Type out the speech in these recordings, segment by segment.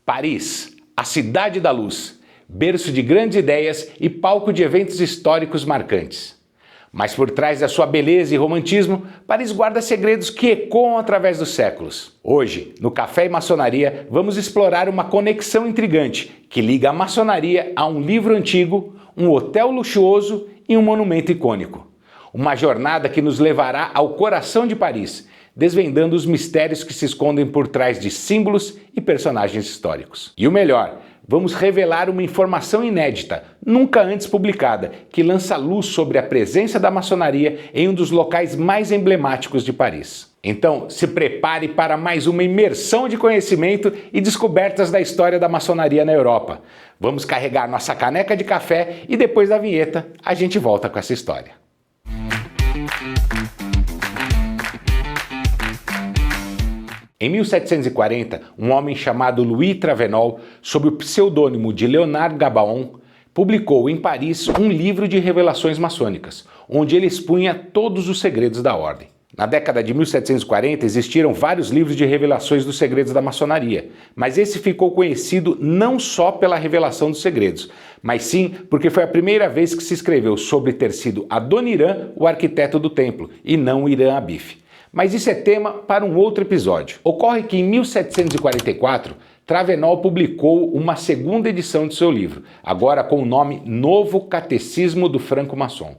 Paris, a cidade da luz, berço de grandes ideias e palco de eventos históricos marcantes. Mas por trás da sua beleza e romantismo, Paris guarda segredos que ecoam através dos séculos. Hoje, no Café e Maçonaria, vamos explorar uma conexão intrigante que liga a maçonaria a um livro antigo, um hotel luxuoso e um monumento icônico. Uma jornada que nos levará ao coração de Paris, desvendando os mistérios que se escondem por trás de símbolos e personagens históricos. E o melhor, vamos revelar uma informação inédita, nunca antes publicada, que lança luz sobre a presença da maçonaria em um dos locais mais emblemáticos de Paris. Então, se prepare para mais uma imersão de conhecimento e descobertas da história da maçonaria na Europa. Vamos carregar nossa caneca de café e depois da vinheta a gente volta com essa história. Em 1740, um homem chamado Louis Travenol, sob o pseudônimo de Leonard Gabaon, publicou em Paris um livro de revelações maçônicas, onde ele expunha todos os segredos da ordem. Na década de 1740 existiram vários livros de revelações dos segredos da maçonaria, mas esse ficou conhecido não só pela revelação dos segredos, mas sim porque foi a primeira vez que se escreveu sobre ter sido Adoniran o arquiteto do templo, e não Irã Abif. Mas isso é tema para um outro episódio. Ocorre que em 1744, Travenol publicou uma segunda edição de seu livro, agora com o nome Novo Catecismo do Franco-Maçom.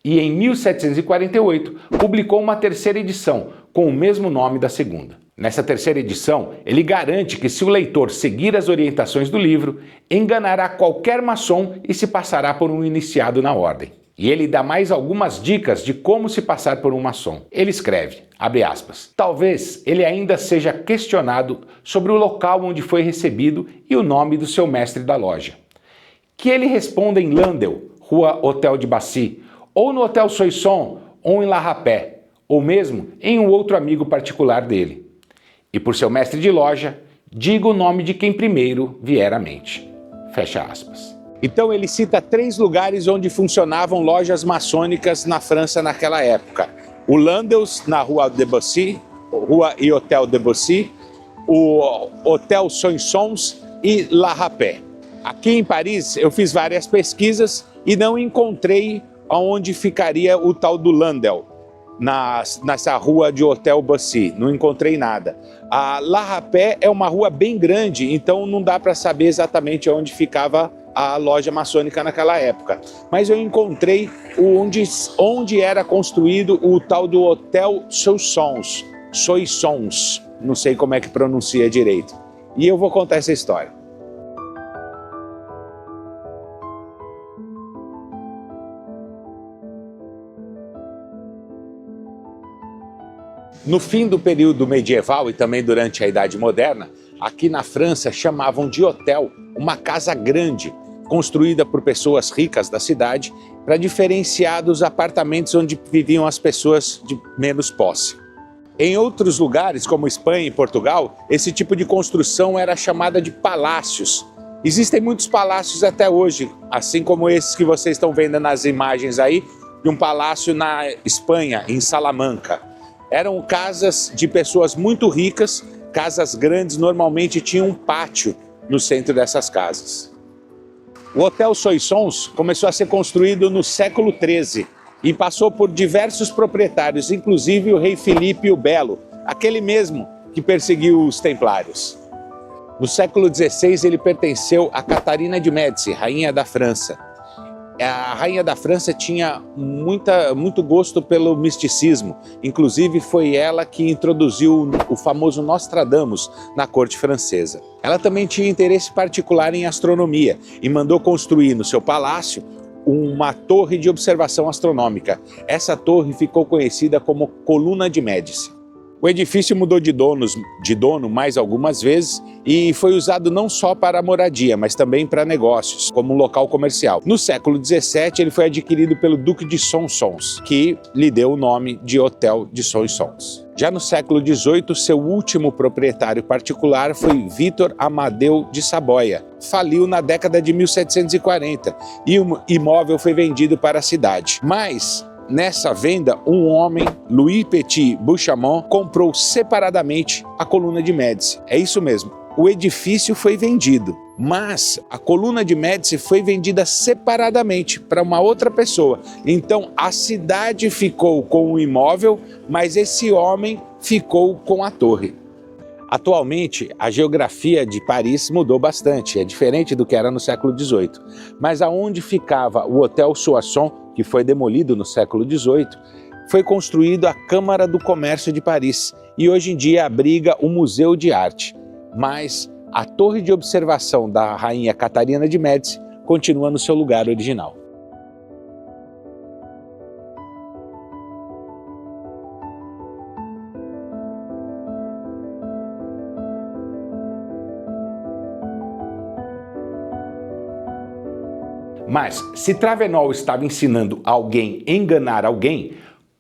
E em 1748, publicou uma terceira edição, com o mesmo nome da segunda. Nessa terceira edição, ele garante que se o leitor seguir as orientações do livro, enganará qualquer maçom e se passará por um iniciado na ordem. E ele dá mais algumas dicas de como se passar por um maçom. Ele escreve, abre aspas, talvez ele ainda seja questionado sobre o local onde foi recebido e o nome do seu mestre da loja. Que ele responda em Landel, Rua Hotel de Bassy, ou no Hotel Soissons, ou em La Rapé, ou mesmo em um outro amigo particular dele. E por seu mestre de loja, diga o nome de quem primeiro vier à mente. Fecha aspas. Então ele cita 3 lugares onde funcionavam lojas maçônicas na França naquela época. O Landels, na Rua de Bassy, Rua e Hotel de Bassy, o Hotel Soissons e La Rapé. Aqui em Paris eu fiz várias pesquisas e não encontrei onde ficaria o tal do Landel, nessa rua de Hotel Bassy, não encontrei nada. A La Rapé é uma rua bem grande, então não dá para saber exatamente onde ficava a loja maçônica naquela época. Mas eu encontrei onde era construído o tal do Hotel Soissons, não sei como é que pronuncia direito. E eu vou contar essa história. No fim do período medieval e também durante a Idade Moderna, aqui na França chamavam de hotel uma casa grande, construída por pessoas ricas da cidade, para diferenciar dos apartamentos onde viviam as pessoas de menos posse. Em outros lugares, como Espanha e Portugal, esse tipo de construção era chamada de palácios. Existem muitos palácios até hoje, assim como esses que vocês estão vendo nas imagens aí, de um palácio na Espanha, em Salamanca. Eram casas de pessoas muito ricas, casas grandes, normalmente tinham um pátio no centro dessas casas. O Hotel Soissons começou a ser construído no século XIII e passou por diversos proprietários, inclusive o rei Filipe o Belo, aquele mesmo que perseguiu os templários. No século XVI ele pertenceu a Catarina de Médici, rainha da França. A rainha da França tinha muito gosto pelo misticismo, inclusive foi ela que introduziu o famoso Nostradamus na corte francesa. Ela também tinha interesse particular em astronomia e mandou construir no seu palácio uma torre de observação astronômica. Essa torre ficou conhecida como Coluna de Médici. O edifício mudou de dono mais algumas vezes e foi usado não só para moradia, mas também para negócios, como um local comercial. No século XVII, ele foi adquirido pelo Duque de Soissons, que lhe deu o nome de Hotel de Soissons. Já no século XVIII, seu último proprietário particular foi Vítor Amadeu de Saboia. Faliu na década de 1740 e o imóvel foi vendido para a cidade. Mas nessa venda, um homem, Louis Petit Bouchamont, comprou separadamente a Coluna de Médici. É isso mesmo, o edifício foi vendido, mas a coluna de Médici foi vendida separadamente para uma outra pessoa. Então a cidade ficou com o imóvel, mas esse homem ficou com a torre. Atualmente, a geografia de Paris mudou bastante, é diferente do que era no século XVIII. Mas aonde ficava o Hotel Soissons, que foi demolido no século XVIII, foi construído a Câmara do Comércio de Paris e hoje em dia abriga o Museu de Arte. Mas a torre de observação da rainha Catarina de Médici continua no seu lugar original. Mas, se Travenol estava ensinando alguém a enganar alguém,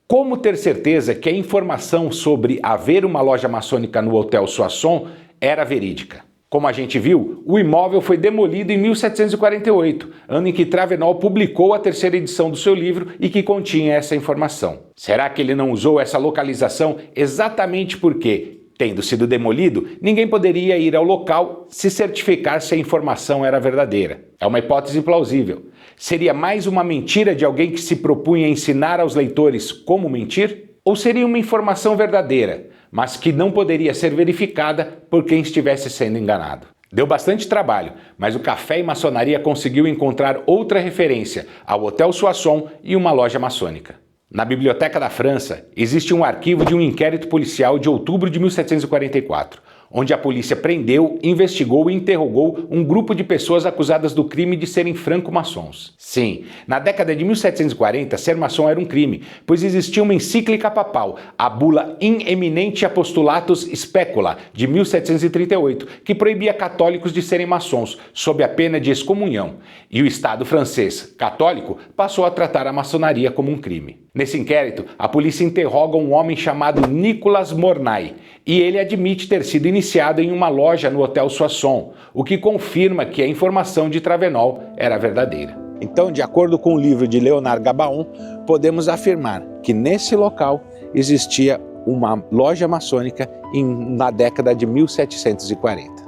como ter certeza que a informação sobre haver uma loja maçônica no Hotel Soissons era verídica? Como a gente viu, o imóvel foi demolido em 1748, ano em que Travenol publicou a terceira edição do seu livro e que continha essa informação. Será que ele não usou essa localização exatamente porque, tendo sido demolido, ninguém poderia ir ao local se certificar se a informação era verdadeira? É uma hipótese plausível. Seria mais uma mentira de alguém que se propunha ensinar aos leitores como mentir? Ou seria uma informação verdadeira, mas que não poderia ser verificada por quem estivesse sendo enganado? Deu bastante trabalho, mas o Café e Maçonaria conseguiu encontrar outra referência ao Hotel Soissons e uma loja maçônica. Na Biblioteca da França, existe um arquivo de um inquérito policial de outubro de 1744, onde a polícia prendeu, investigou e interrogou um grupo de pessoas acusadas do crime de serem franco-maçons. Sim, na década de 1740, ser maçom era um crime, pois existia uma encíclica papal, a bula In Eminenti Apostolatus Specula, de 1738, que proibia católicos de serem maçons, sob a pena de excomunhão, e o Estado francês, católico, passou a tratar a maçonaria como um crime. Nesse inquérito, a polícia interroga um homem chamado Nicolas Mornay, e ele admite ter sido iniciado em uma loja no Hotel Soissons, o que confirma que a informação de Travenol era verdadeira. Então, de acordo com o livro de Leonard Gabaon, podemos afirmar que nesse local existia uma loja maçônica na década de 1740.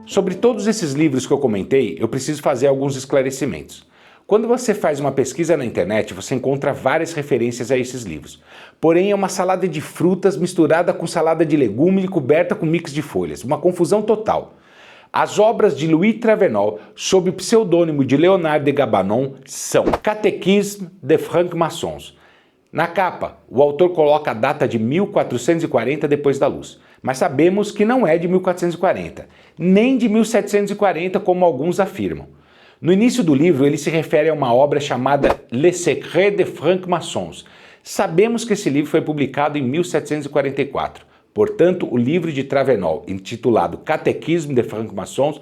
Sobre todos esses livros que eu comentei, eu preciso fazer alguns esclarecimentos. Quando você faz uma pesquisa na internet, você encontra várias referências a esses livros. Porém, é uma salada de frutas misturada com salada de legume e coberta com mix de folhas. Uma confusão total. As obras de Louis Travenol, sob o pseudônimo de Leonard de Gabanon, são Catéchisme des Francs-Maçons. Na capa, o autor coloca a data de 1440 depois da luz, mas sabemos que não é de 1440, nem de 1740 como alguns afirmam. No início do livro, ele se refere a uma obra chamada Les Secrets des Francs-Maçons. Sabemos que esse livro foi publicado em 1744. Portanto, o livro de Travenol, intitulado Catéchisme des Francs-Maçons,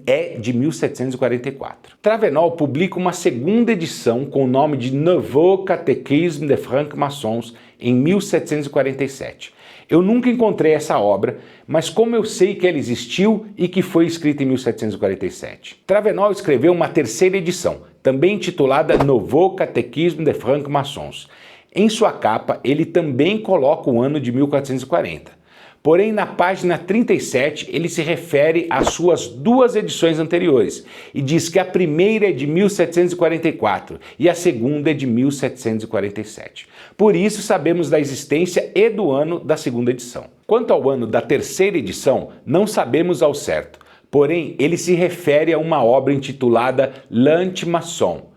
é de 1744. Travenol publica uma segunda edição com o nome de Nouveau Catéchisme des Francs-Maçons em 1747. Eu nunca encontrei essa obra, mas como eu sei que ela existiu e que foi escrita em 1747? Travenol escreveu uma terceira edição, também intitulada Nouveau Catéchisme des Francs-Maçons. Em sua capa, ele também coloca o ano de 1440. Porém, na página 37, ele se refere às suas duas edições anteriores e diz que a primeira é de 1744 e a segunda é de 1747. Por isso, sabemos da existência e do ano da segunda edição. Quanto ao ano da terceira edição, não sabemos ao certo. Porém, ele se refere a uma obra intitulada L'Anti-Maçon,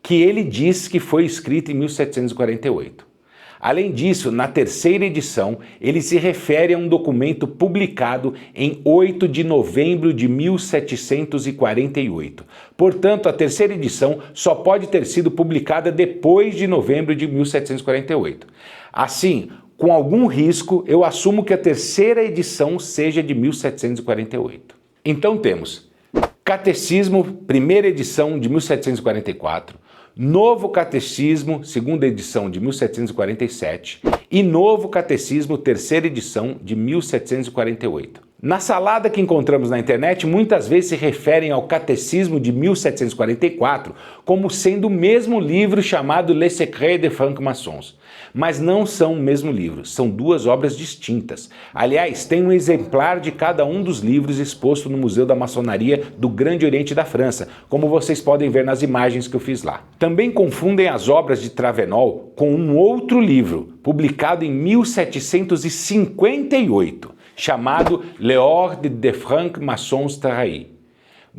que ele diz que foi escrita em 1748. Além disso, na terceira edição, ele se refere a um documento publicado em 8 de novembro de 1748. Portanto, a terceira edição só pode ter sido publicada depois de novembro de 1748. Assim, com algum risco, eu assumo que a terceira edição seja de 1748. Então temos Catecismo, primeira edição de 1744, Novo Catecismo, segunda edição de 1747 e Novo Catecismo, terceira edição de 1748. Na salada que encontramos na internet, muitas vezes se referem ao Catecismo de 1744 como sendo o mesmo livro chamado Les Secrets des Francs-Maçons. Mas não são o mesmo livro, são duas obras distintas. Aliás, tem um exemplar de cada um dos livros exposto no Museu da Maçonaria do Grande Oriente da França, como vocês podem ver nas imagens que eu fiz lá. Também confundem as obras de Travenol com um outro livro, publicado em 1758, chamado L'Ordre des Francs-Maçons Trahis.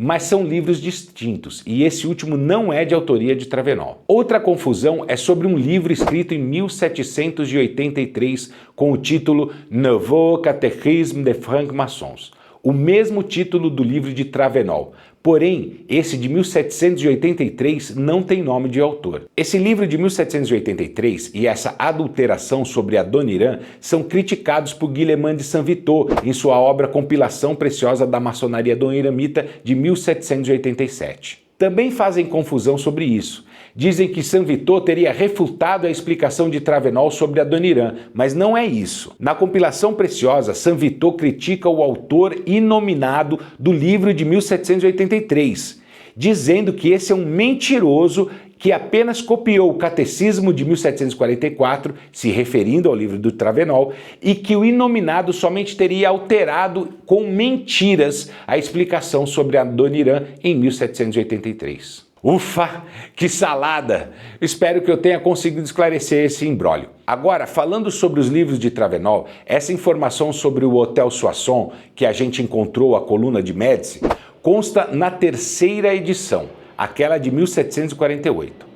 Mas são livros distintos, e esse último não é de autoria de Travenol. Outra confusão é sobre um livro escrito em 1783 com o título Nouveau Catéchisme des Francs-Maçons, o mesmo título do livro de Travenol. Porém, esse de 1783 não tem nome de autor. Esse livro de 1783 e essa adulteração sobre Adoniran são criticados por Guilherme de Saint-Vitot em sua obra Compilação Preciosa da Maçonaria Adoniramita de 1787. Também fazem confusão sobre isso. Dizem que Saint-Vitot teria refutado a explicação de Travenol sobre Adoniran, mas não é isso. Na Compilação Preciosa, Saint-Vitot critica o autor inominado do livro de 1783, dizendo que esse é um mentiroso que apenas copiou o Catecismo de 1744, se referindo ao livro do Travenol, e que o inominado somente teria alterado com mentiras a explicação sobre Adoniran em 1783. Ufa, que salada! Espero que eu tenha conseguido esclarecer esse imbróglio. Agora, falando sobre os livros de Travenol, essa informação sobre o Hotel Soissons, que a gente encontrou a coluna de Médici, consta na terceira edição, aquela de 1748.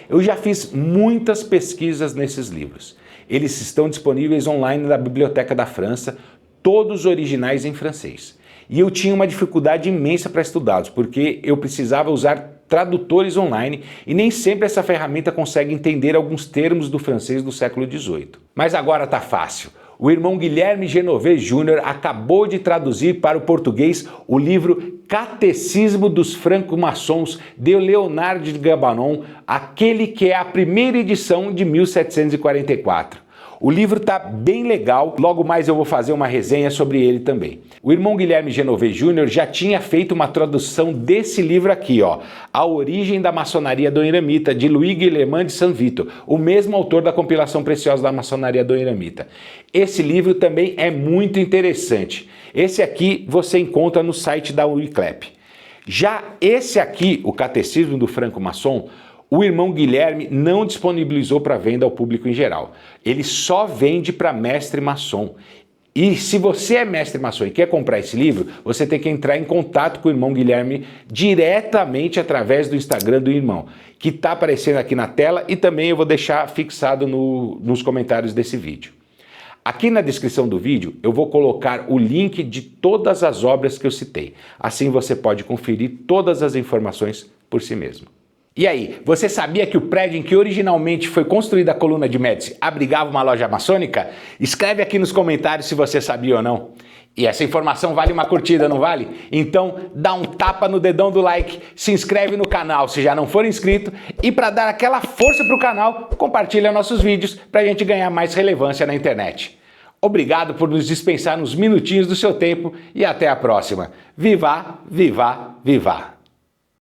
Eu já fiz muitas pesquisas nesses livros. Eles estão disponíveis online na Biblioteca da França, todos originais em francês. E eu tinha uma dificuldade imensa para estudá-los, porque eu precisava usar tradutores online e nem sempre essa ferramenta consegue entender alguns termos do francês do século XVIII. Mas agora tá fácil. O irmão Guilherme Genovet Jr. acabou de traduzir para o português o livro Catecismo dos Franco-Maçons de Leonard de Gabanon, aquele que é a primeira edição de 1744. O livro tá bem legal, logo mais eu vou fazer uma resenha sobre ele também. O irmão Guilherme Genovet Jr. já tinha feito uma tradução desse livro aqui, ó, A Origem da Maçonaria Adoniramita, de Louis Guilherme de Saint-Vitot, o mesmo autor da Compilação Preciosa da Maçonaria Adoniramita. Esse livro também é muito interessante. Esse aqui você encontra no site da Wiclap. Já esse aqui, o Catecismo do Franco-Maçom, o irmão Guilherme não disponibilizou para venda ao público em geral. Ele só vende para mestre maçom. E se você é mestre maçom e quer comprar esse livro, você tem que entrar em contato com o irmão Guilherme diretamente através do Instagram do irmão, que está aparecendo aqui na tela e também eu vou deixar fixado nos comentários desse vídeo. Aqui na descrição do vídeo eu vou colocar o link de todas as obras que eu citei. Assim você pode conferir todas as informações por si mesmo. E aí, você sabia que o prédio em que originalmente foi construída a coluna de Médici abrigava uma loja maçônica? Escreve aqui nos comentários se você sabia ou não. E essa informação vale uma curtida, não vale? Então dá um tapa no dedão do like, se inscreve no canal se já não for inscrito e para dar aquela força para o canal, compartilha nossos vídeos para a gente ganhar mais relevância na internet. Obrigado por nos dispensar uns minutinhos do seu tempo e até a próxima. Viva, viva, viva!